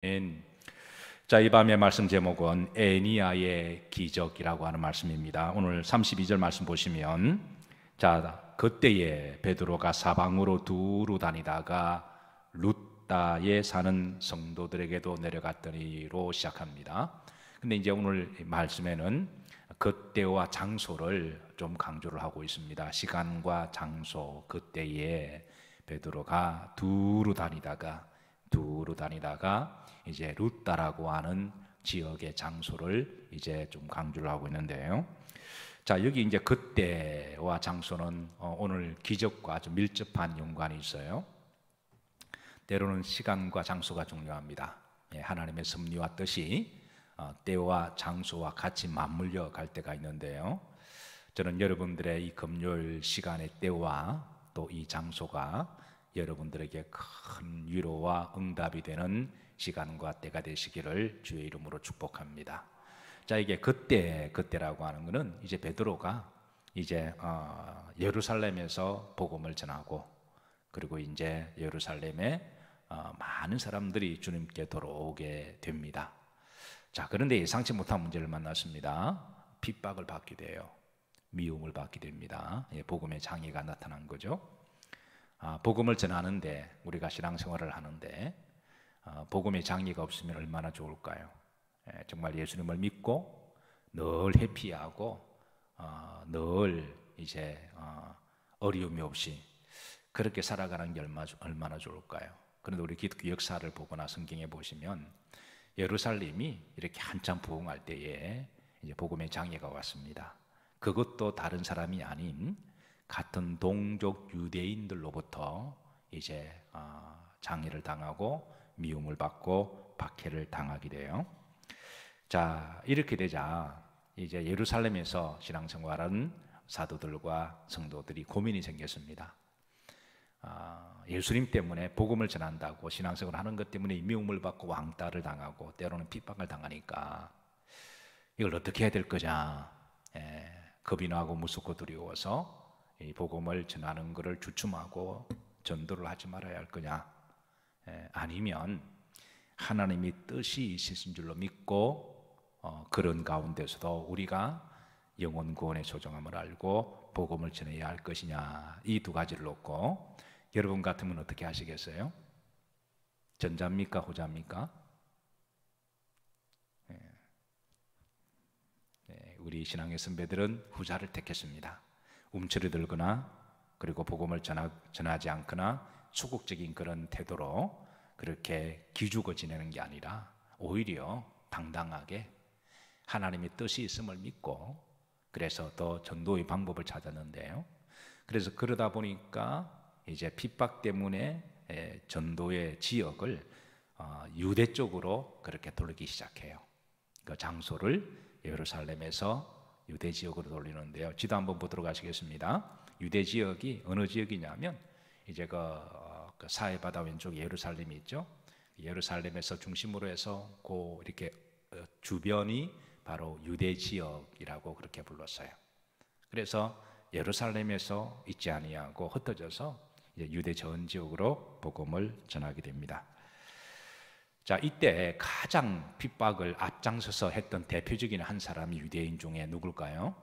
아멘. 자, 이 밤의 말씀 제목은 에니야의 기적이라고 하는 말씀입니다. 오늘 32절 말씀 보시면, 자, 그때에 베드로가 사방으로 두루 다니다가 룻다에 사는 성도들에게도 내려갔더니로 시작합니다. 근데 이제 오늘 말씀에는 그때와 장소를 좀 강조를 하고 있습니다. 시간과 장소, 그때에 베드로가 두루 다니다가 이제 룻다라고 하는 지역의 장소를 이제 좀 강조를 하고 있는데요. 자, 여기 이제 그때와 장소는 오늘 기적과 좀 밀접한 연관이 있어요. 때로는 시간과 장소가 중요합니다. 하나님의 섭리와 뜻이 때와 장소와 같이 맞물려 갈 때가 있는데요. 저는 여러분들의 이 금요일 시간의 때와 또 이 장소가 여러분들에게 큰 위로와 응답이 되는 시간과 때가 되시기를 주의 이름으로 축복합니다. 자, 이게 그때라고 하는 것은 이제 베드로가 이제 예루살렘에서 복음을 전하고, 그리고 이제 예루살렘에 많은 사람들이 주님께 돌아오게 됩니다. 자, 그런데 예상치 못한 문제를 만났습니다. 핍박을 받게 돼요. 미움을 받게 됩니다. 복음의 장애가 나타난 거죠. 복음을 전하는데, 우리가 신앙생활을 하는데 복음의 장애가 없으면 얼마나 좋을까요? 정말 예수님을 믿고 늘 해피하고 늘 이제 어려움이 없이 그렇게 살아가는 게 얼마나 좋을까요? 그런데 우리 기독교 역사를 보거나 성경에 보시면 예루살렘이 이렇게 한참 부흥할 때에 이제 복음의 장애가 왔습니다. 그것도 다른 사람이 아닌 같은 동족 유대인들로부터 이제 장애를 당하고 미움을 받고 박해를 당하게 돼요. 자, 이렇게 되자 이제 예루살렘에서 신앙생활하는 사도들과 성도들이 고민이 생겼습니다. 예수님 때문에 복음을 전한다고 신앙생활을 하는 것 때문에 미움을 받고 왕따를 당하고 때로는 핍박을 당하니까 이걸 어떻게 해야 될 거냐. 겁이 나고 무섭고 두려워서 이 복음을 전하는 것을 주춤하고 전도를 하지 말아야 할 거냐, 아니면 하나님이 뜻이 있으신 줄로 믿고 그런 가운데서도 우리가 영혼 구원의 소중함을 알고 복음을 전해야 할 것이냐, 이 두 가지를 놓고 여러분 같으면 어떻게 하시겠어요? 전자입니까 후자입니까? 우리 신앙의 선배들은 후자를 택했습니다. 움츠려 들거나 그리고 복음을 전하지 않거나 소극적인 그런 태도로 그렇게 기죽어 지내는 게 아니라 오히려 당당하게 하나님의 뜻이 있음을 믿고, 그래서 더 전도의 방법을 찾았는데요. 그래서 그러다 보니까 이제 핍박 때문에 전도의 지역을 유대 쪽으로 그렇게 돌리기 시작해요. 그 장소를 예루살렘에서 유대 지역으로 돌리는데요. 지도 한번 보도록 하시겠습니다. 유대 지역이 어느 지역이냐면 이제 그 사해바다 왼쪽 예루살렘이 있죠. 예루살렘에서 중심으로 해서 그 이렇게 주변이 바로 유대 지역이라고 그렇게 불렀어요. 그래서 예루살렘에서 있지 아니하고 흩어져서 이제 유대 전 지역으로 복음을 전하게 됩니다. 자, 이때 가장 핍박을 앞장서서 했던 대표적인 한 사람이 유대인 중에 누굴까요?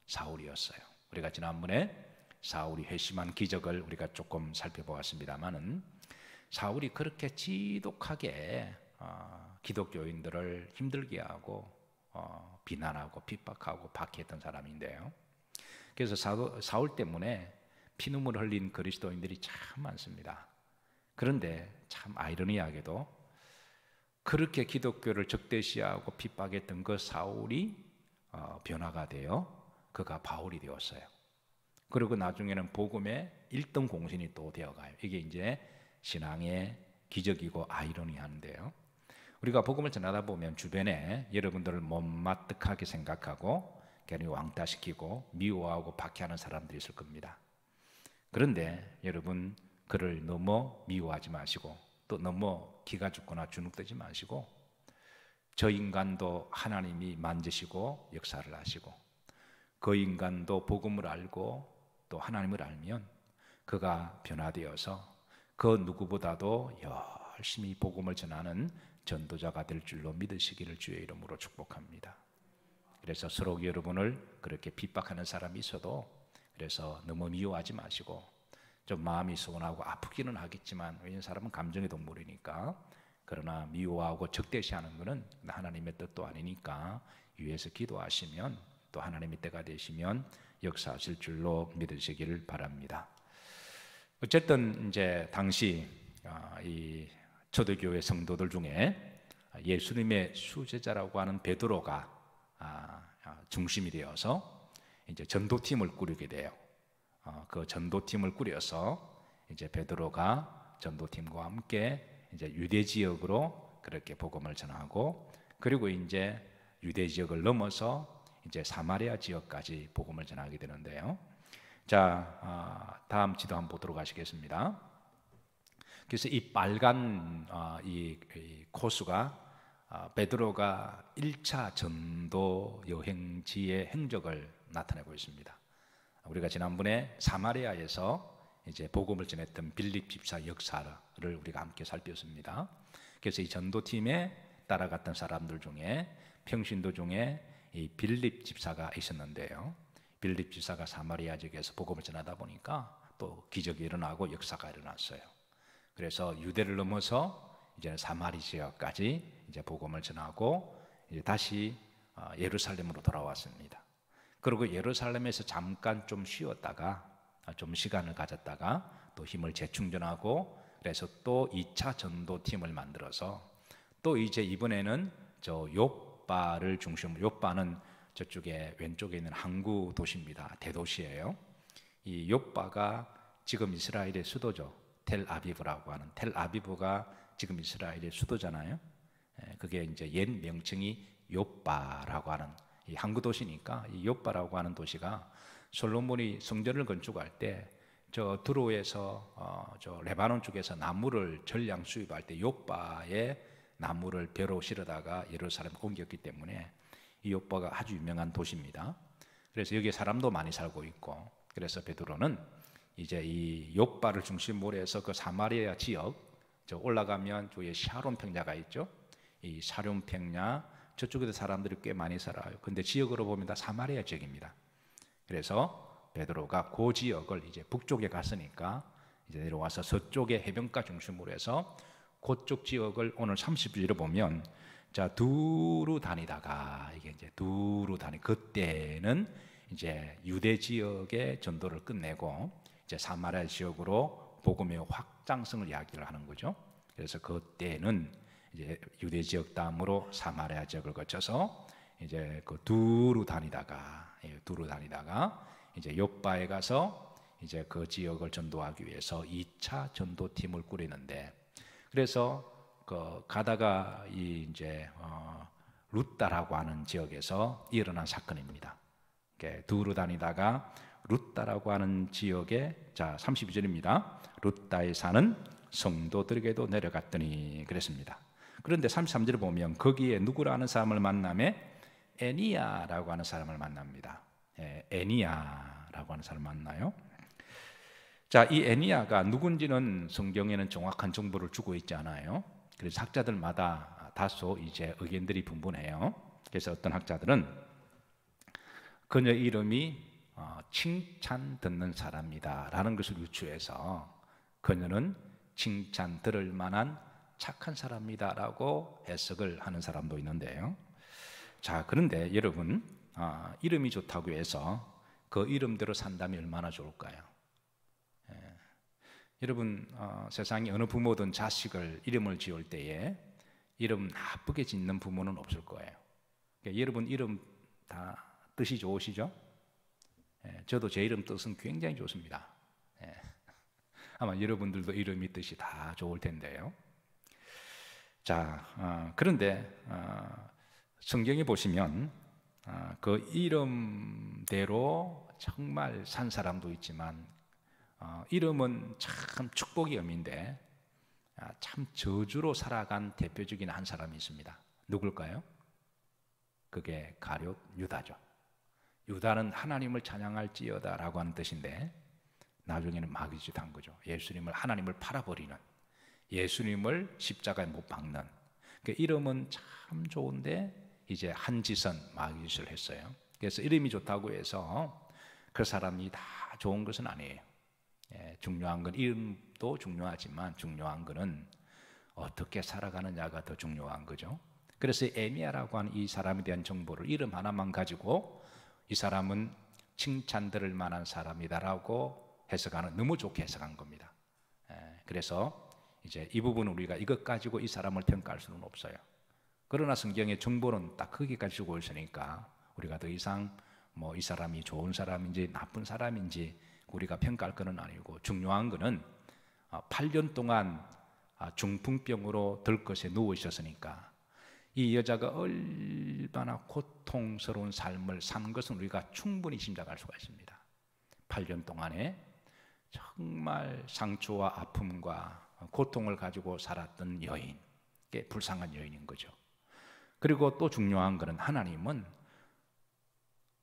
사울이었어요. 우리가 지난번에 사울이 회심한 기적을 우리가 조금 살펴보았습니다만은, 사울이 그렇게 지독하게 기독교인들을 힘들게 하고 비난하고 핍박하고 박해했던 사람인데요. 그래서 사울 때문에 피눈물 흘린 그리스도인들이 참 많습니다. 그런데 참 아이러니하게도 그렇게 기독교를 적대시하고 핍박했던 그 사울이 변화가 되어 그가 바울이 되었어요. 그리고 나중에는 복음의 1등 공신이 또 되어가요. 이게 이제 신앙의 기적이고 아이러니한데요. 우리가 복음을 전하다 보면 주변에 여러분들을 못마땅하게 생각하고 괜히 왕따시키고 미워하고 박해하는 사람들이 있을 겁니다. 그런데 여러분, 그를 너무 미워하지 마시고 또 너무 기가 죽거나 주눅들지 마시고, 저 인간도 하나님이 만드시고 역사를 하시고 그 인간도 복음을 알고 또 하나님을 알면 그가 변화되어서 그 누구보다도 열심히 복음을 전하는 전도자가 될 줄로 믿으시기를 주의 이름으로 축복합니다. 그래서 서로 여러분을 그렇게 핍박하는 사람이 있어도 그래서 너무 미워하지 마시고, 좀 마음이 서운하고 아프기는 하겠지만, 왜냐하면 사람은 감정의 동물이니까, 그러나 미워하고 적대시하는 것은 하나님의 뜻도 아니니까 위에서 기도하시면 또 하나님의 때가 되시면 역사하실 줄로 믿으시기를 바랍니다. 어쨌든 이제 당시 이 초대교회 성도들 중에 예수님의 수제자라고 하는 베드로가 중심이 되어서 이제 전도팀을 꾸리게 돼요. 그 전도팀을 꾸려서 이제 베드로가 전도팀과 함께 이제 유대 지역으로 그렇게 복음을 전하고, 그리고 이제 유대 지역을 넘어서 이제 사마리아 지역까지 복음을 전하게 되는데요. 자, 다음 지도 한번 보도록 하시겠습니다. 그래서 이 빨간 이 코스가 베드로가 1차 전도 여행지의 행적을 나타내고 있습니다. 우리가 지난번에 사마리아에서 이제 복음을 전했던 빌립 집사 역사를 우리가 함께 살폈습니다. 그래서 이 전도팀에 따라갔던 사람들 중에 평신도 중에 이 빌립 집사가 있었는데요. 빌립 집사가 사마리아 지역에서 복음을 전하다 보니까 또 기적이 일어나고 역사가 일어났어요. 그래서 유대를 넘어서 이제 사마리 지역까지 이제 복음을 전하고 이제 다시 예루살렘으로 돌아왔습니다. 그리고 예루살렘에서 잠깐 좀 쉬었다가 좀 시간을 가졌다가 또 힘을 재충전하고, 그래서 또 2차 전도팀을 만들어서 또 이제 이번에는 저 요빠를 중심으로, 요빠는 저쪽에 왼쪽에 있는 항구 도시입니다. 대도시예요. 이 요빠가 지금 이스라엘의 수도죠. 텔아비브라고 하는, 텔아비브가 지금 이스라엘의 수도잖아요. 그게 이제 옛 명칭이 요빠라고 하는 이 항구 도시니까, 이 요빠라고 하는 도시가 솔로몬이 성전을 건축할 때 저 드로에서 저 레바논 쪽에서 나무를 전량 수입할 때 요빠에 나무를 배로 실어다가 예루살렘 옮겼기 때문에 이 요빠가 아주 유명한 도시입니다. 그래서 여기에 사람도 많이 살고 있고, 그래서 베드로는 이제 이 요빠를 중심으로 해서 그 사마리아 지역, 저 올라가면 저기 샤론 평야가 있죠. 이 샤론 평야 저쪽에도 사람들이 꽤 많이 살아요. 근데 지역으로 보면 다 사마리아 지역입니다. 그래서 베드로가 그 지역을 이제 북쪽에 갔으니까 이제 내려와서 서쪽의 해변가 중심으로 해서 그쪽 지역을 오늘 30절에 보면, 자, 두루 다니다가, 이게 이제 두루 그때는 이제 유대 지역의 전도를 끝내고 이제 사마리아 지역으로 복음의 확장성을 이야기를 하는 거죠. 그래서 그때는 이제 유대 지역 다음으로 사마리아 지역을 거쳐서 이제 그 두루 다니다가 이제 요빠에 가서 이제 그 지역을 전도하기 위해서 2차 전도팀을 꾸리는데, 그래서 그 가다가 이 이제 루따라고 하는 지역에서 일어난 사건입니다. 두루 다니다가 루따라고 하는 지역에, 자 32절입니다. 루따에 사는 성도들에게도 내려갔더니 그랬습니다. 그런데 33절을 보면 거기에 누구라는 사람을 만나매 에니야라고 하는 사람을 만납니다. 에니야라고 하는 사람을 만나요. 자, 이 에니야가 누군지는 성경에는 정확한 정보를 주고 있지 않아요. 그래서 학자들마다 다소 이제 의견들이 분분해요. 그래서 어떤 학자들은 그녀 이름이 칭찬 듣는 사람이다라는 것을 유추해서 그녀는 칭찬 들을 만한 착한 사람이다라고 해석을 하는 사람도 있는데요. 자, 그런데 여러분, 이름이 좋다고 해서 그 이름대로 산다면 얼마나 좋을까요? 여러분, 세상에 어느 부모든 자식을 이름을 지을 때에 이름 나쁘게 짓는 부모는 없을 거예요. 그러니까 여러분 이름 다 뜻이 좋으시죠? 저도 제 이름 뜻은 굉장히 좋습니다. 아마 여러분들도 이름이 뜻이 다 좋을 텐데요. 자, 그런데 성경에 보시면 그 이름대로 정말 산 사람도 있지만 이름은 참 축복의 의미인데 참 저주로 살아간 대표적인 한 사람이 있습니다. 누굴까요? 그게 가룟 유다죠. 유다는 하나님을 찬양할지어다 라고 하는 뜻인데 나중에는 마귀짓 한 거죠. 예수님을, 하나님을 팔아버리는, 예수님을 십자가에 못 박는. 그 이름은 참 좋은데 이제 한지선 마귀짓을 했어요. 그래서 이름이 좋다고 해서 그 사람이 다 좋은 것은 아니에요. 중요한 건 이름도 중요하지만 중요한 것은 어떻게 살아가느냐가 더 중요한 거죠. 그래서 에미야라고 하는 이 사람에 대한 정보를 이름 하나만 가지고 이 사람은 칭찬들을 만한 사람이다라고 해석하는, 너무 좋게 해석한 겁니다. 그래서 이제 이 부분은 우리가 이것 가지고 이 사람을 평가할 수는 없어요. 그러나 성경의 정보는 딱 거기까지 주고 있으니까 우리가 더 이상 뭐 이 사람이 좋은 사람인지 나쁜 사람인지 우리가 평가할 것은 아니고, 중요한 것은 8년 동안 중풍병으로 들것에 누워 있었으니까 이 여자가 얼마나 고통스러운 삶을 산 것은 우리가 충분히 짐작할 수가 있습니다. 8년 동안에 정말 상처와 아픔과 고통을 가지고 살았던 여인, 불쌍한 여인인 거죠. 그리고 또 중요한 것은 하나님은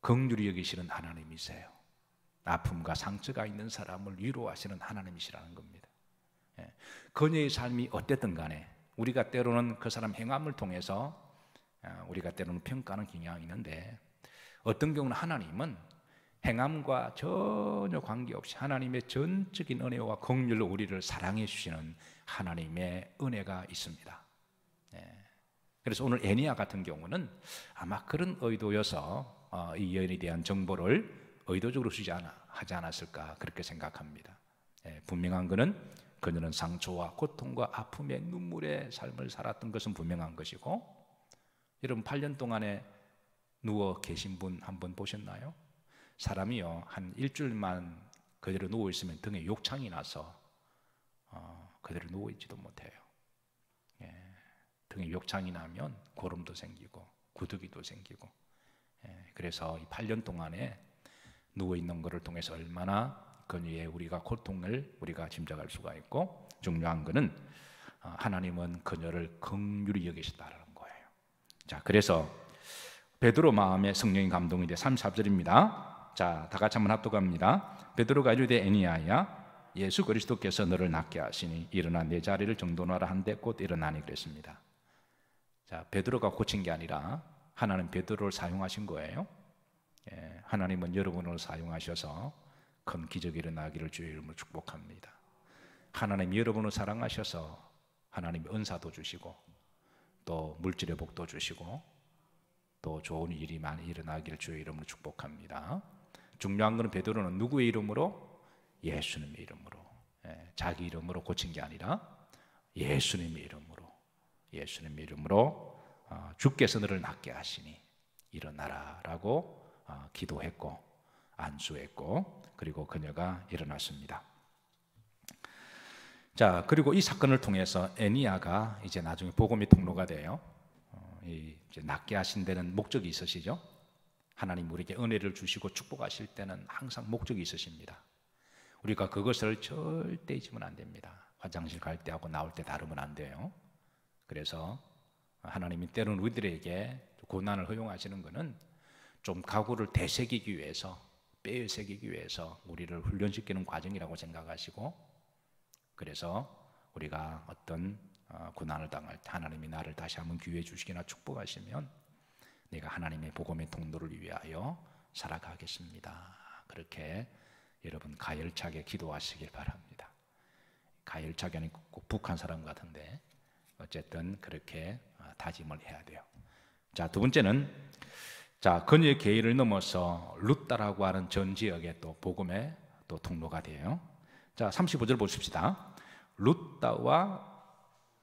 긍휼히 여기시는 하나님이세요. 아픔과 상처가 있는 사람을 위로하시는 하나님이시라는 겁니다. 그녀의 삶이 어땠든 간에 우리가 때로는 그 사람 행함을 통해서 우리가 때로는 평가하는 경향이 있는데, 어떤 경우는 하나님은 행함과 전혀 관계없이 하나님의 전적인 은혜와 긍휼로 우리를 사랑해 주시는 하나님의 은혜가 있습니다. 그래서 오늘 애니야 같은 경우는 아마 그런 의도여서 이 여인에 대한 정보를 의도적으로 하지 않았을까 그렇게 생각합니다. 분명한 것은 그녀는 상처와 고통과 아픔의 눈물의 삶을 살았던 것은 분명한 것이고, 여러분 8년 동안에 누워 계신 분 한번 보셨나요? 사람이요 한 일주일만 그대로 누워 있으면 등에 욕창이 나서 그대로 누워 있지도 못해요. 등에 욕창이 나면 고름도 생기고 구더기도 생기고, 그래서 이 8년 동안에 누워 있는 것을 통해서 얼마나 그녀의 우리가 고통을 우리가 짐작할 수가 있고, 중요한 것은 하나님은 그녀를 긍휼히 여기셨다는 거예요. 자, 그래서 베드로 마음에 성령이 감동이 돼 34절입니다. 자, 다 같이 한번 합독합니다. 베드로가 이르되 애니야야, 예수 그리스도께서 너를 낫게 하시니 일어나 내 자리를 정돈하라 한데 곧 일어나니 그랬습니다. 자, 베드로가 고친 게 아니라 하나님 베드로를 사용하신 거예요. 하나님은 여러분을 사용하셔서 큰 기적이 일어나기를 주의 이름으로 축복합니다. 하나님 여러분을 사랑하셔서 하나님 은사도 주시고 또 물질의 복도 주시고 또 좋은 일이 많이 일어나기를 주의 이름으로 축복합니다. 중요한 것은 베드로는 누구의 이름으로? 예수님의 이름으로. 자기 이름으로 고친 게 아니라 예수님의 이름으로 주께서 너를 낫게 하시니 일어나라 라고 기도했고 안수했고, 그리고 그녀가 일어났습니다. 자, 그리고 이 사건을 통해서 애니야가 이제 나중에 복음의 통로가 돼요. 이제 낫게 하신 데는 목적이 있으시죠. 하나님 우리에게 은혜를 주시고 축복하실 때는 항상 목적이 있으십니다. 우리가 그것을 절대 잊으면 안 됩니다. 화장실 갈 때 하고 나올 때 다르면 안 돼요. 그래서 하나님이 때로는 우리들에게 고난을 허용하시는 것은 좀 각오를 되새기기 위해서, 빼새기기 위해서 우리를 훈련시키는 과정이라고 생각하시고, 그래서 우리가 어떤 고난을 당할 때 하나님이 나를 다시 한번 기회해 주시기나 축복하시면 내가 하나님의 복음의 통로를 위하여 살아가겠습니다. 그렇게 여러분 가열차게 기도하시길 바랍니다. 가열차게는 꼭 북한 사람 같은데 어쨌든 그렇게 다짐을 해야 돼요. 자, 두 번째는 자, 그녀의 계율을 넘어서 룻다라고 하는 전 지역의 또 복음의 또 통로가 돼요. 자, 35절 보십시다. 룻다와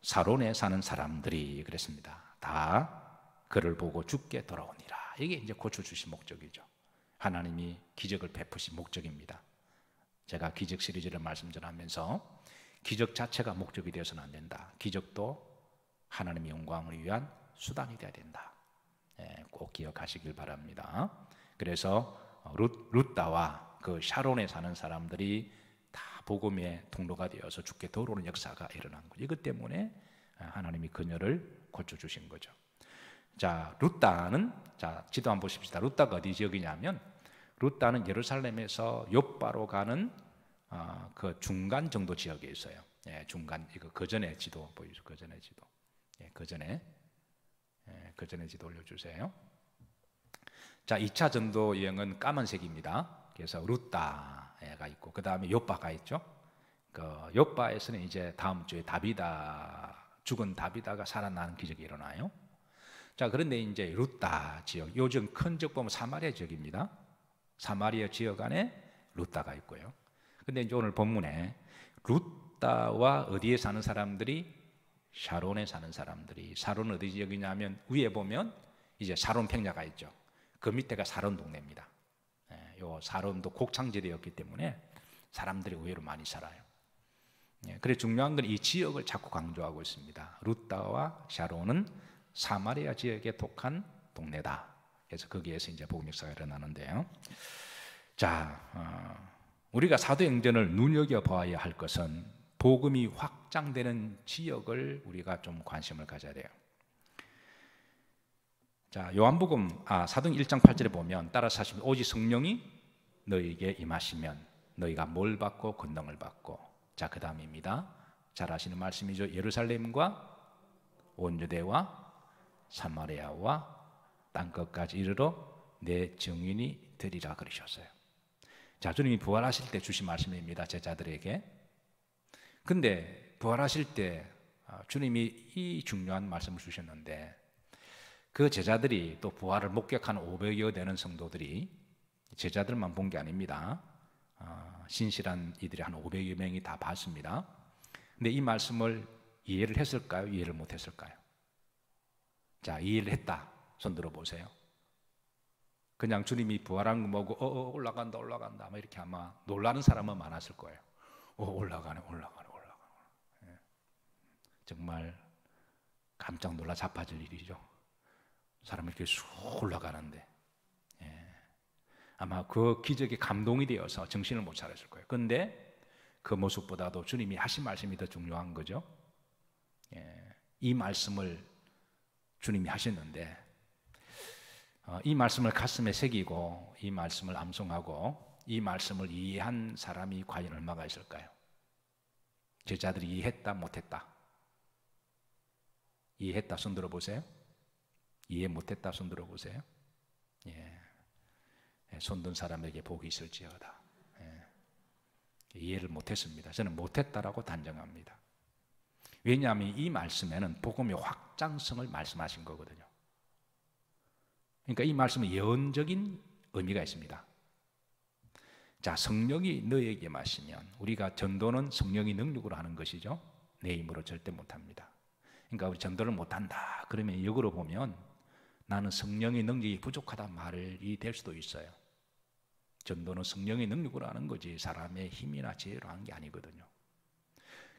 사론에 사는 사람들이 그랬습니다. 다 그를 보고 죽게 돌아오니라. 이게 이제 고쳐주신 목적이죠. 하나님이 기적을 베푸신 목적입니다. 제가 기적 시리즈를 말씀 전하면서 기적 자체가 목적이 되어서는 안 된다. 기적도 하나님의 영광을 위한 수단이 되어야 된다. 꼭 기억하시길 바랍니다. 그래서 룻다와 그 샤론에 사는 사람들이 다 복음의 통로가 되어서 죽게 돌아오는 역사가 일어난 거죠. 이것 때문에 하나님이 그녀를 고쳐주신 거죠. 자, 룻다는, 자, 지도 한번 보십시다. 룻다가 어디 지역이냐면 룻다는 예루살렘에서 욥바로 가는 그 중간 정도 지역에 있어요. 중간 이거 그 전에 지도 보여주세요. 그 전에 지도. 그 전에 지도 올려주세요. 자, 2차 전도 여행은 까만색입니다. 그래서 루따가 있고 그 다음에 욥바가 있죠. 그 욥바에서는 이제 다음 주에 죽은 다비다가 살아나는 기적이 일어나요. 자, 그런데 이제 루따 지역, 요즘 큰 지역 보면 사마리아 지역입니다. 사마리아 지역 안에 루따가 있고요. 근데 이제 오늘 본문에 루따와 어디에 사는 사람들이, 샤론에 사는 사람들이, 샤론 어디 지역이냐면 위에 보면 이제 샤론 평야가 있죠. 그 밑에가 사론 동네입니다. 요 사론도 곡창지대였기 때문에 사람들이 의외로 많이 살아요. 그래 중요한 건 이 지역을 자꾸 강조하고 있습니다. 루따와 샤론은 사마리아 지역에 속한 동네다. 그래서 거기에서 이제 복음 역사가 일어나는데요. 자, 우리가 사도행전을 눈여겨봐야 할 것은 복음이 확장되는 지역을 우리가 좀 관심을 가져야 돼요. 자, 요한복음 사도행 1장 8절에 보면 따라서 하시면 오직 성령이 너희에게 임하시면 너희가 뭘 받고 권능을 받고, 자, 그 다음입니다. 잘 아시는 말씀이죠. 예루살렘과 온 유대와 사마리아와 땅끝까지 이르러 내 증인이 되리라 그러셨어요. 자, 주님이 부활하실 때 주신 말씀입니다. 제자들에게. 근데 부활하실 때 주님이 이 중요한 말씀을 주셨는데 그 제자들이 또 부활을 목격한 500여 되는 성도들이 제자들만 본 게 아닙니다. 신실한 이들이 한 500여 명이 다 봤습니다. 근데 이 말씀을 이해를 했을까요? 이해를 못했을까요? 자, 이해를 했다. 손 들어보세요. 그냥 주님이 부활한 거 보고 올라간다 막 이렇게 아마 놀라는 사람은 많았을 거예요. 올라가네. 정말 깜짝 놀라 자빠질 일이죠. 사람이 이렇게 쑥 올라가는데 아마 그 기적에 감동이 되어서 정신을 못 차렸을 거예요. 그런데 그 모습보다도 주님이 하신 말씀이 더 중요한 거죠. 이 말씀을 주님이 하셨는데 이 말씀을 가슴에 새기고 이 말씀을 암송하고 이 말씀을 이해한 사람이 과연 얼마가 있을까요? 제자들이 이해했다 못했다? 이해했다 손 들어보세요. 이해 못했다 손 들어보세요. 손든 사람에게 복이 있을지어다. 이해를 못했습니다. 저는 못했다라고 단정합니다. 왜냐하면 이 말씀에는 복음의 확장성을 말씀하신 거거든요. 그러니까 이 말씀은 예언적인 의미가 있습니다. 자, 성령이 너에게 마시면, 우리가 전도는 성령이 능력으로 하는 것이죠. 내 힘으로 절대 못합니다. 그러니까 우리 전도를 못한다 그러면 역으로 보면 나는 성령의 능력이 부족하다 말이 될 수도 있어요. 전도는 성령의 능력으로 하는 거지 사람의 힘이나 지혜로 하는 게 아니거든요.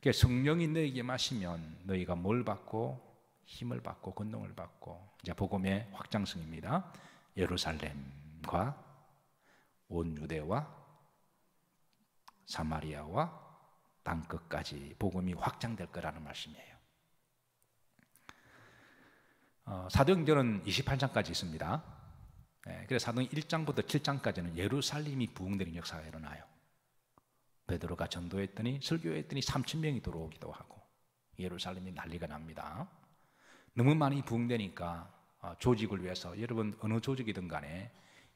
그러니까 성령이 너에게 마시면 너희가 뭘 받고 힘을 받고 권능을 받고, 이제 복음의 확장성입니다. 예루살렘과 온 유대와 사마리아와 땅끝까지 복음이 확장될 거라는 말씀이에요. 사도행전은 28장까지 있습니다. 그래서 사도행 1장부터 7장까지는 예루살렘이 부흥되는 역사가 일어나요. 베드로가 전도했더니 설교했더니 3,000명이 들어오기도 하고 예루살렘이 난리가 납니다. 너무 많이 부흥되니까 조직을 위해서, 여러분 어느 조직이든 간에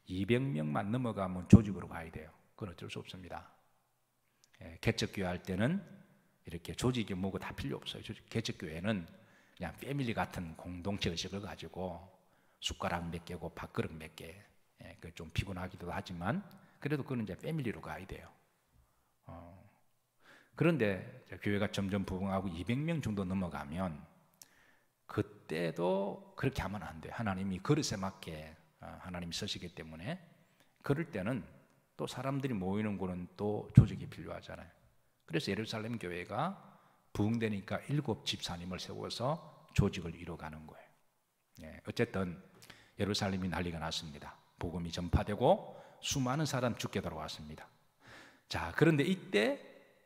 200명만 넘어가면 조직으로 가야 돼요. 그건 어쩔 수 없습니다. 개척교회 할 때는 이렇게 조직이 뭐고 다 필요 없어요. 개척교회는 그냥 패밀리 같은 공동체 의식을 가지고 숟가락 몇 개고 밥그릇 몇 개, 좀 피곤하기도 하지만 그래도 그건 이제 패밀리로 가야 돼요. 그런데 교회가 점점 부흥하고 200명 정도 넘어가면 그때도 그렇게 하면 안 돼요. 하나님이 그릇에 맞게 하나님이 쓰시기 때문에 그럴 때는 또 사람들이 모이는 곳은 또 조직이 필요하잖아요. 그래서 예루살렘 교회가 부흥되니까 7 집사님을 세워서 조직을 이뤄가는 거예요. 어쨌든 예루살렘이 난리가 났습니다. 복음이 전파되고 수많은 사람 죽게 돌아왔습니다. 자, 그런데 이때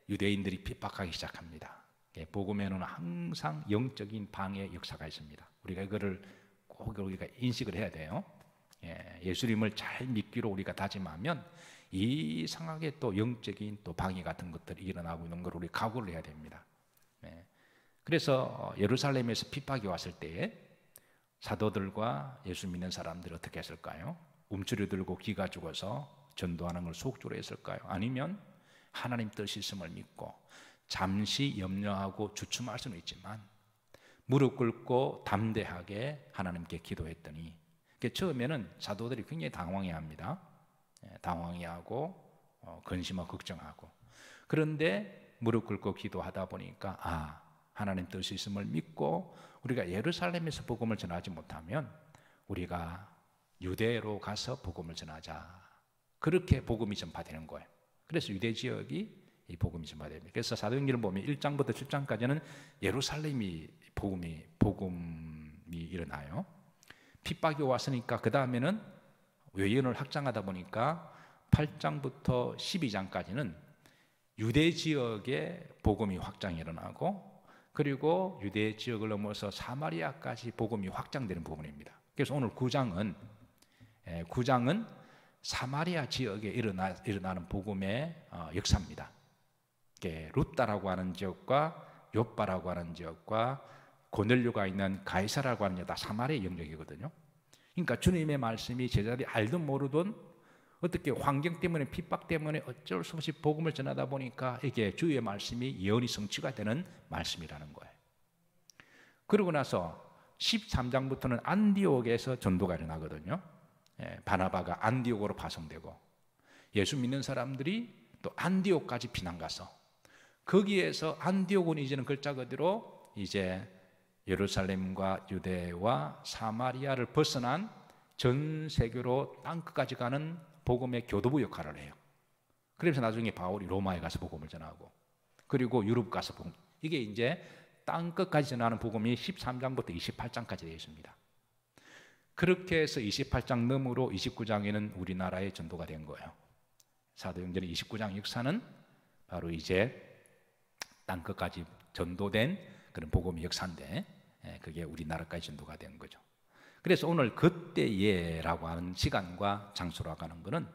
유대인들이 핍박하기 시작합니다. 복음에는 항상 영적인 방해 역사가 있습니다. 우리가 이거를 꼭 우리가 인식을 해야 돼요. 예수님을 잘 믿기로 우리가 다짐하면 이상하게 또 영적인 또 방해 같은 것들이 일어나고 있는 걸 우리 각오를 해야 됩니다. 그래서 예루살렘에서 핍박이 왔을 때에 사도들과 예수 믿는 사람들이 어떻게 했을까요? 움츠려 들고 기가 죽어서 전도하는 걸 소극적으로 했을까요? 아니면 하나님 뜻이 있음을 믿고 잠시 염려하고 주춤할 수는 있지만 무릎 꿇고 담대하게 하나님께 기도했더니, 처음에는 사도들이 굉장히 당황해합니다. 당황해하고 근심하고 걱정하고. 그런데 무릎 꿇고 기도하다 보니까 하나님 뜻이 있음을 믿고 우리가 예루살렘에서 복음을 전하지 못하면 우리가 유대로 가서 복음을 전하자. 그렇게 복음이 전파되는 거예요. 그래서 유대 지역이 이 복음이 전파됩니다. 그래서 사도행전을 보면 1장부터 7장까지는 예루살렘이 복음이 일어나요. 핍박이 왔으니까 그 다음에는 외연을 확장하다 보니까 8장부터 12장까지는 유대 지역에 복음이 확장이 일어나고, 그리고 유대 지역을 넘어서 사마리아까지 복음이 확장되는 부분입니다. 그래서 오늘 9장은 사마리아 지역에 일어나는 복음의 역사입니다. 루따라고 하는 지역과 요빠라고 하는 지역과 고넬료가 있는 가이사라고 하는 지역 다 사마리아 영역이거든요. 그러니까 주님의 말씀이 제자들이 알든 모르든 어떻게 환경 때문에 핍박 때문에 어쩔 수 없이 복음을 전하다 보니까 이게 주의 말씀이 예언이 성취가 되는 말씀이라는 거예요. 그러고 나서 13장부터는 안디옥에서 전도가 일어나거든요. 바나바가 안디옥으로 파송되고 예수 믿는 사람들이 또 안디옥까지 피난 가서 거기에서 안디옥은 이제는 글자 그대로 이제 예루살렘과 유대와 사마리아를 벗어난 전 세계로 땅끝까지 가는 복음의 교도부 역할을 해요. 그래서 나중에 바울이 로마에 가서 복음을 전하고, 그리고 유럽 가서 복음, 이게 이제 땅끝까지 전하는 복음이 13장부터 28장까지 되어 있습니다. 그렇게 해서 28장 너머로 29장에는 우리나라의 전도가 된 거예요. 사도행전의 29장 역사는 바로 이제 땅끝까지 전도된 그런 복음의 역사인데, 그게 우리나라까지 전도가 된 거죠. 그래서 오늘 그때예라고 하는 시간과 장소라고 하는 것은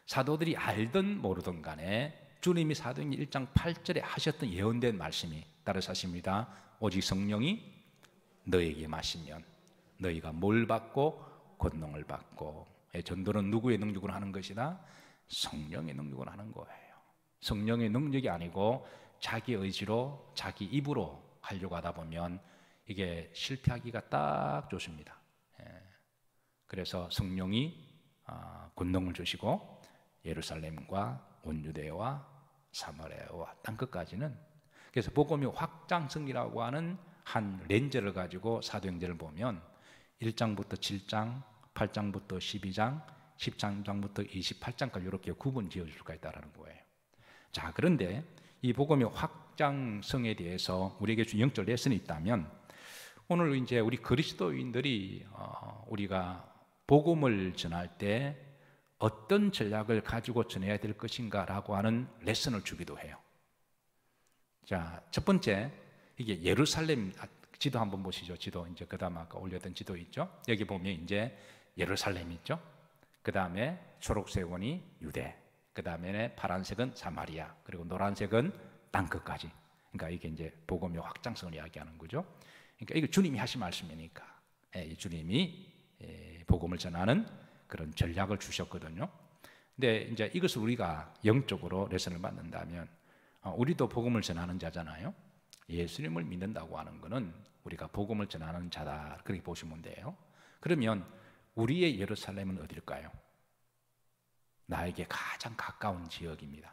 사도들이 알든 모르든 간에 주님이 사도행전 1장 8절에 하셨던 예언된 말씀이 따라서 하십니다. 오직 성령이 너에게 마시면 너희가 뭘 받고 권능을 받고. 전도는 누구의 능력으로 하는 것이다? 성령의 능력으로 하는 거예요. 성령의 능력이 아니고 자기 의지로 자기 입으로 하려고 하다 보면 이게 실패하기가 딱 좋습니다. 그래서 성령이 권능을 주시고 예루살렘과 온 유대와 사마리아와 땅끝까지는, 그래서 복음의 확장성이라고 하는 한 렌즈를 가지고 사도행전을 보면 1장부터 7장, 8장부터 12장, 13장부터 28장까지 이렇게 구분 지어줄 수가 있다는 거예요. 자, 그런데 이 복음의 확장성에 대해서 우리에게 준 영적 레슨이 있다면, 오늘 이제 우리 그리스도인들이 우리가 복음을 전할 때 어떤 전략을 가지고 전해야 될 것인가라고 하는 레슨을 주기도 해요. 자, 첫 번째, 이게 예루살렘 지도 한번 보시죠. 지도 이제 그다음 아까 올렸던 지도 있죠. 여기 보면 이제 예루살렘 있죠. 그 다음에 초록색 원이 유대, 그 다음에 파란색은 사마리아, 그리고 노란색은 땅끝까지. 그러니까 이게 이제 복음의 확장성을 이야기하는 거죠. 그러니까 이거 주님이 하신 말씀이니까, 주님이 복음을 전하는 그런 전략을 주셨거든요. 근데 이제 이것을 우리가 영적으로 레슨을 받는다면, 우리도 복음을 전하는 자잖아요. 예수님을 믿는다고 하는 것은 우리가 복음을 전하는 자다, 그렇게 보시면 돼요. 그러면 우리의 예루살렘은 어딜까요? 나에게 가장 가까운 지역입니다.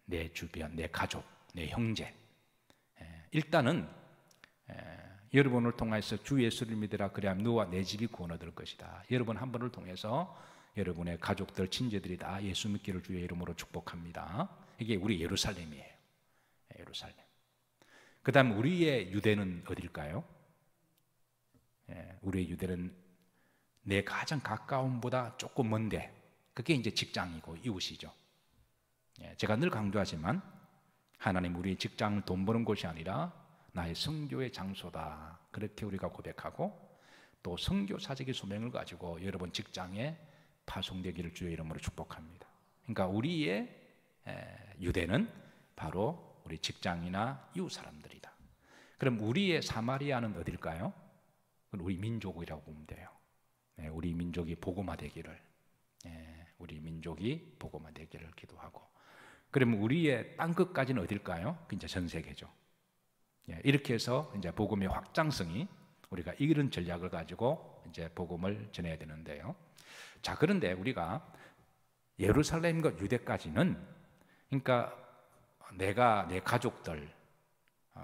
내 주변, 내 가족, 내 형제. 일단은 여러분을 통해서 주 예수를 믿으라, 그래야 너와 내 집이 구원 얻을 것이다. 여러분 한 분을 통해서 여러분의 가족들, 친지들이 다 예수 믿기를 주의 이름으로 축복합니다. 이게 우리 예루살렘이에요. 예루살렘. 그 다음 우리의 유대는 어딜까요? 우리의 유대는 내 가장 가까움보다 조금 먼데, 그게 이제 직장이고 이웃이죠. 제가 늘 강조하지만 하나님 우리의 직장을 돈 버는 곳이 아니라 나의 선교의 장소다, 그렇게 우리가 고백하고, 또 선교 사직의 소명을 가지고 여러분 직장에 파송되기를 주의 이름으로 축복합니다. 그러니까 우리의 유대는 바로 우리 직장이나 이웃 사람들이다. 그럼 우리의 사마리아는 어딜까요? 그건 우리 민족이라고 보면 돼요. 우리 민족이 복음화되기를, 우리 민족이 복음화되기를 기도하고. 그러면 우리의 땅 끝까지는 어딜까요? 이제 전 세계죠. 이렇게 해서 이제 복음의 확장성이, 우리가 이런 전략을 가지고 이제 복음을 전해야 되는데요. 자, 그런데 우리가 예루살렘과 유대까지는, 그러니까 내가, 내 가족들,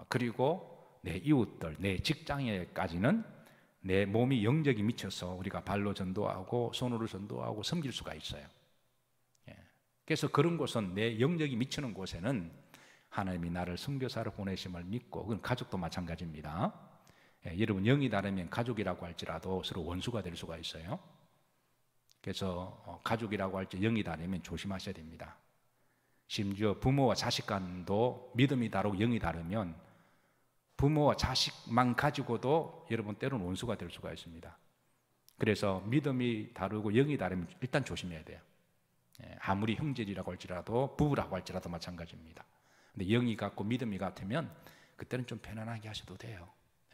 그리고 내 이웃들, 내 직장에까지는 내 몸이 영적이 미쳐서 우리가 발로 전도하고 손으로 전도하고 섬길 수가 있어요. 그래서 그런 곳은, 내 영적이 미치는 곳에는 하나님이 나를 선교사로 보내심을 믿고, 그건 가족도 마찬가지입니다. 여러분, 영이 다르면 가족이라고 할지라도 서로 원수가 될 수가 있어요. 그래서 가족이라고 할지 영이 다르면 조심하셔야 됩니다. 심지어 부모와 자식 간도 믿음이 다르고 영이 다르면 부모와 자식만 가지고도 여러분 때로는 원수가 될 수가 있습니다. 그래서 믿음이 다르고 영이 다르면 일단 조심해야 돼요. 아무리 형제라고 할지라도, 부부라고 할지라도 마찬가지입니다. 근데 영이 같고 믿음이 같으면 그때는 좀 편안하게 하셔도 돼요.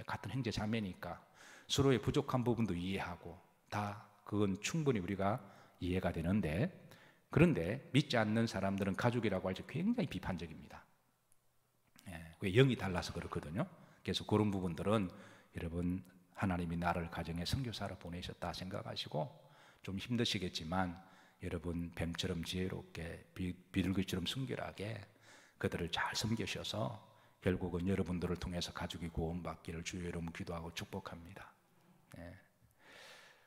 같은 형제 자매니까 서로의 부족한 부분도 이해하고, 다 그건 충분히 우리가 이해가 되는데, 그런데 믿지 않는 사람들은 가족이라고 할지 굉장히 비판적입니다. 왜? 영이 달라서 그렇거든요. 그래서 그런 부분들은 여러분, 하나님이 나를 가정에 선교사로 보내셨다 생각하시고, 좀 힘드시겠지만 여러분 뱀처럼 지혜롭게, 비둘기처럼 순결하게 그들을 잘 섬기셔서 결국은 여러분들을 통해서 가족이 구원받기를 주의 이름으로 기도하고 축복합니다.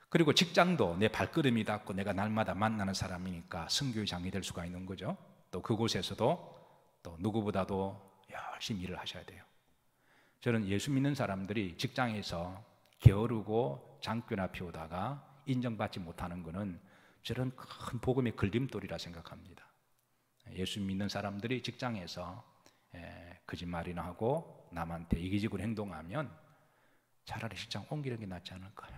그리고 직장도 내 발걸음이 닿고 내가 날마다 만나는 사람이니까 선교의 장이 될 수가 있는 거죠. 또 그곳에서도 또 누구보다도 열심히 일을 하셔야 돼요. 저는 예수 믿는 사람들이 직장에서 게으르고 장교나 피우다가 인정받지 못하는 것은 저런 큰 복음의 걸림돌이라 생각합니다. 예수 믿는 사람들이 직장에서 거짓말이나 하고 남한테 이기적으로 행동하면 차라리 직장 옮기는 게 낫지 않을까요?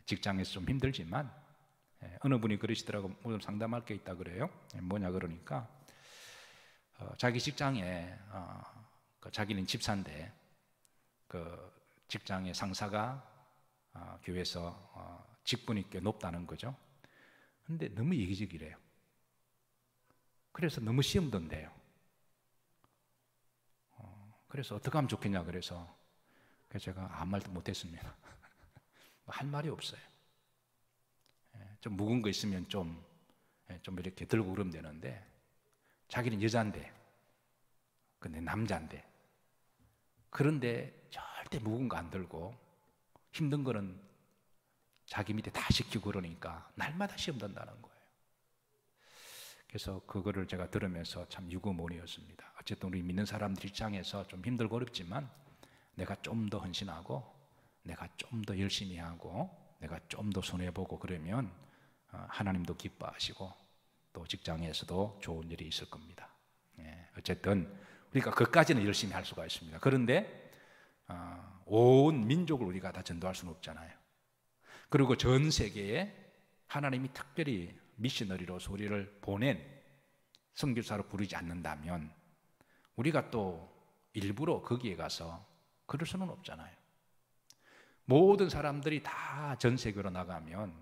직장에서 좀 힘들지만, 어느 분이 그러시더라고. 오늘 상담할 게 있다 그래요. 뭐냐 그러니까 자기 직장에 자기는 집사인데 그 직장의 상사가 교회에서 직분이 꽤 높다는 거죠. 근데 너무 이기적이래요. 그래서 너무 시험 든대요. 그래서 어떻게 하면 좋겠냐 그래서 제가 아무 말도 못했습니다. 할 말이 없어요. 좀 묵은 거 있으면 좀 이렇게 들고 그러면 되는데, 자기는 여자인데, 근데 남자인데, 그런데 절대 묵은 거 안 들고 힘든 거는 자기 밑에 다 시키고 그러니까 날마다 시험 든다는 거예요. 그래서 그거를 제가 들으면서 참 유구무원이었습니다. 어쨌든 우리 믿는 사람들 입장에서 좀 힘들고 어렵지만 내가 좀 더 헌신하고, 내가 좀 더 열심히 하고, 내가 좀 더 손해보고 그러면 하나님도 기뻐하시고 또 직장에서도 좋은 일이 있을 겁니다. 어쨌든 우리가 그까지는 열심히 할 수가 있습니다. 그런데 온 민족을 우리가 다 전도할 수는 없잖아요. 그리고 전 세계에 하나님이 특별히 미셔너리로서 우리를 보낸 선교사로 부르지 않는다면 우리가 또 일부러 거기에 가서 그럴 수는 없잖아요. 모든 사람들이 다 전 세계로 나가면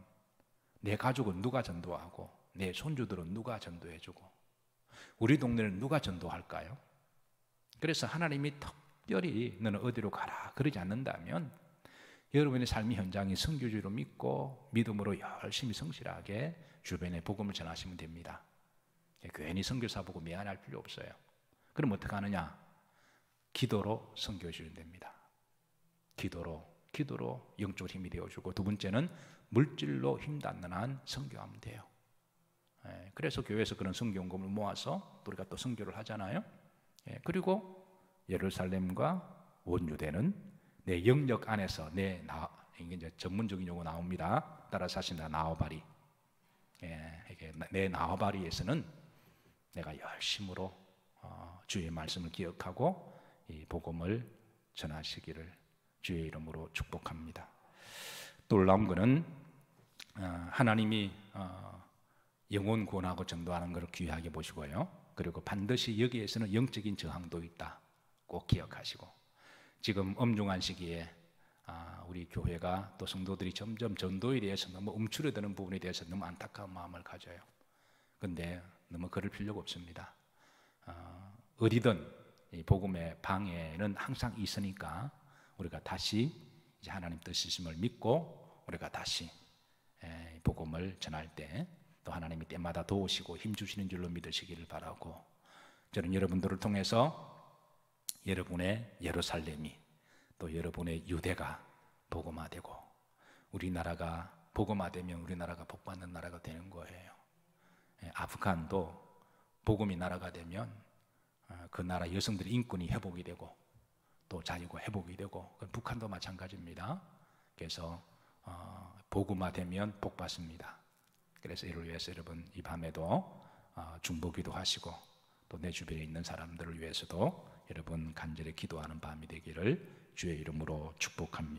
내 가족은 누가 전도하고, 내 손주들은 누가 전도해주고, 우리 동네는 누가 전도할까요? 그래서 하나님이 특별히 너는 어디로 가라 그러지 않는다면 여러분의 삶의 현장이 선교주의로 믿고 믿음으로 열심히 성실하게 주변에 복음을 전하시면 됩니다. 괜히 선교사 보고 미안할 필요 없어요. 그럼 어떻게 하느냐? 기도로 선교해 주면 됩니다. 기도로 영적으로 힘이 되어주고, 두 번째는 물질로 힘닿는 한 선교하면 돼요. 그래서 교회에서 그런 선교원금을 모아서 우리가 또 선교를 하잖아요. 그리고 예루살렘과 온 유대는 내 영역 안에서 이게 이제 전문적인 용어 나옵니다. 따라서 하신다. 나와바리. 이게 내 나와바리에서는 내가 열심으로 주의 말씀을 기억하고 이 복음을 전하시기를 주의 이름으로 축복합니다. 또 놀라운 것은 하나님이 영혼 구원하고 전도하는 것을 귀하게 보시고요. 그리고 반드시 여기에서는 영적인 저항도 있다. 꼭 기억하시고, 지금 엄중한 시기에 우리 교회가 또 성도들이 점점 전도에 대해서 너무 움츠러드는 부분에 대해서 너무 안타까운 마음을 가져요. 근데 너무 그럴 필요가 없습니다. 어디든 이 복음의 방해는 항상 있으니까 우리가 다시 이제 하나님 뜻이심을 믿고 우리가 다시 복음을 전할 때 또 하나님이 때마다 도우시고 힘주시는 줄로 믿으시기를 바라고, 저는 여러분들을 통해서 여러분의 예루살렘이 또 여러분의 유대가 복음화되고 우리나라가 복음화되면 우리나라가 복받는 나라가 되는 거예요. 아프간도 복음이 나라가 되면 그 나라 여성들의 인권이 회복이 되고 또 자유가 회복이 되고, 북한도 마찬가지입니다. 그래서 복음화되면 복받습니다. 그래서 이를 위해서 여러분 이 밤에도 중보기도 하시고 또 내 주변에 있는 사람들을 위해서도 여러분 간절히 기도하는 밤이 되기를 주의 이름으로 축복합니다.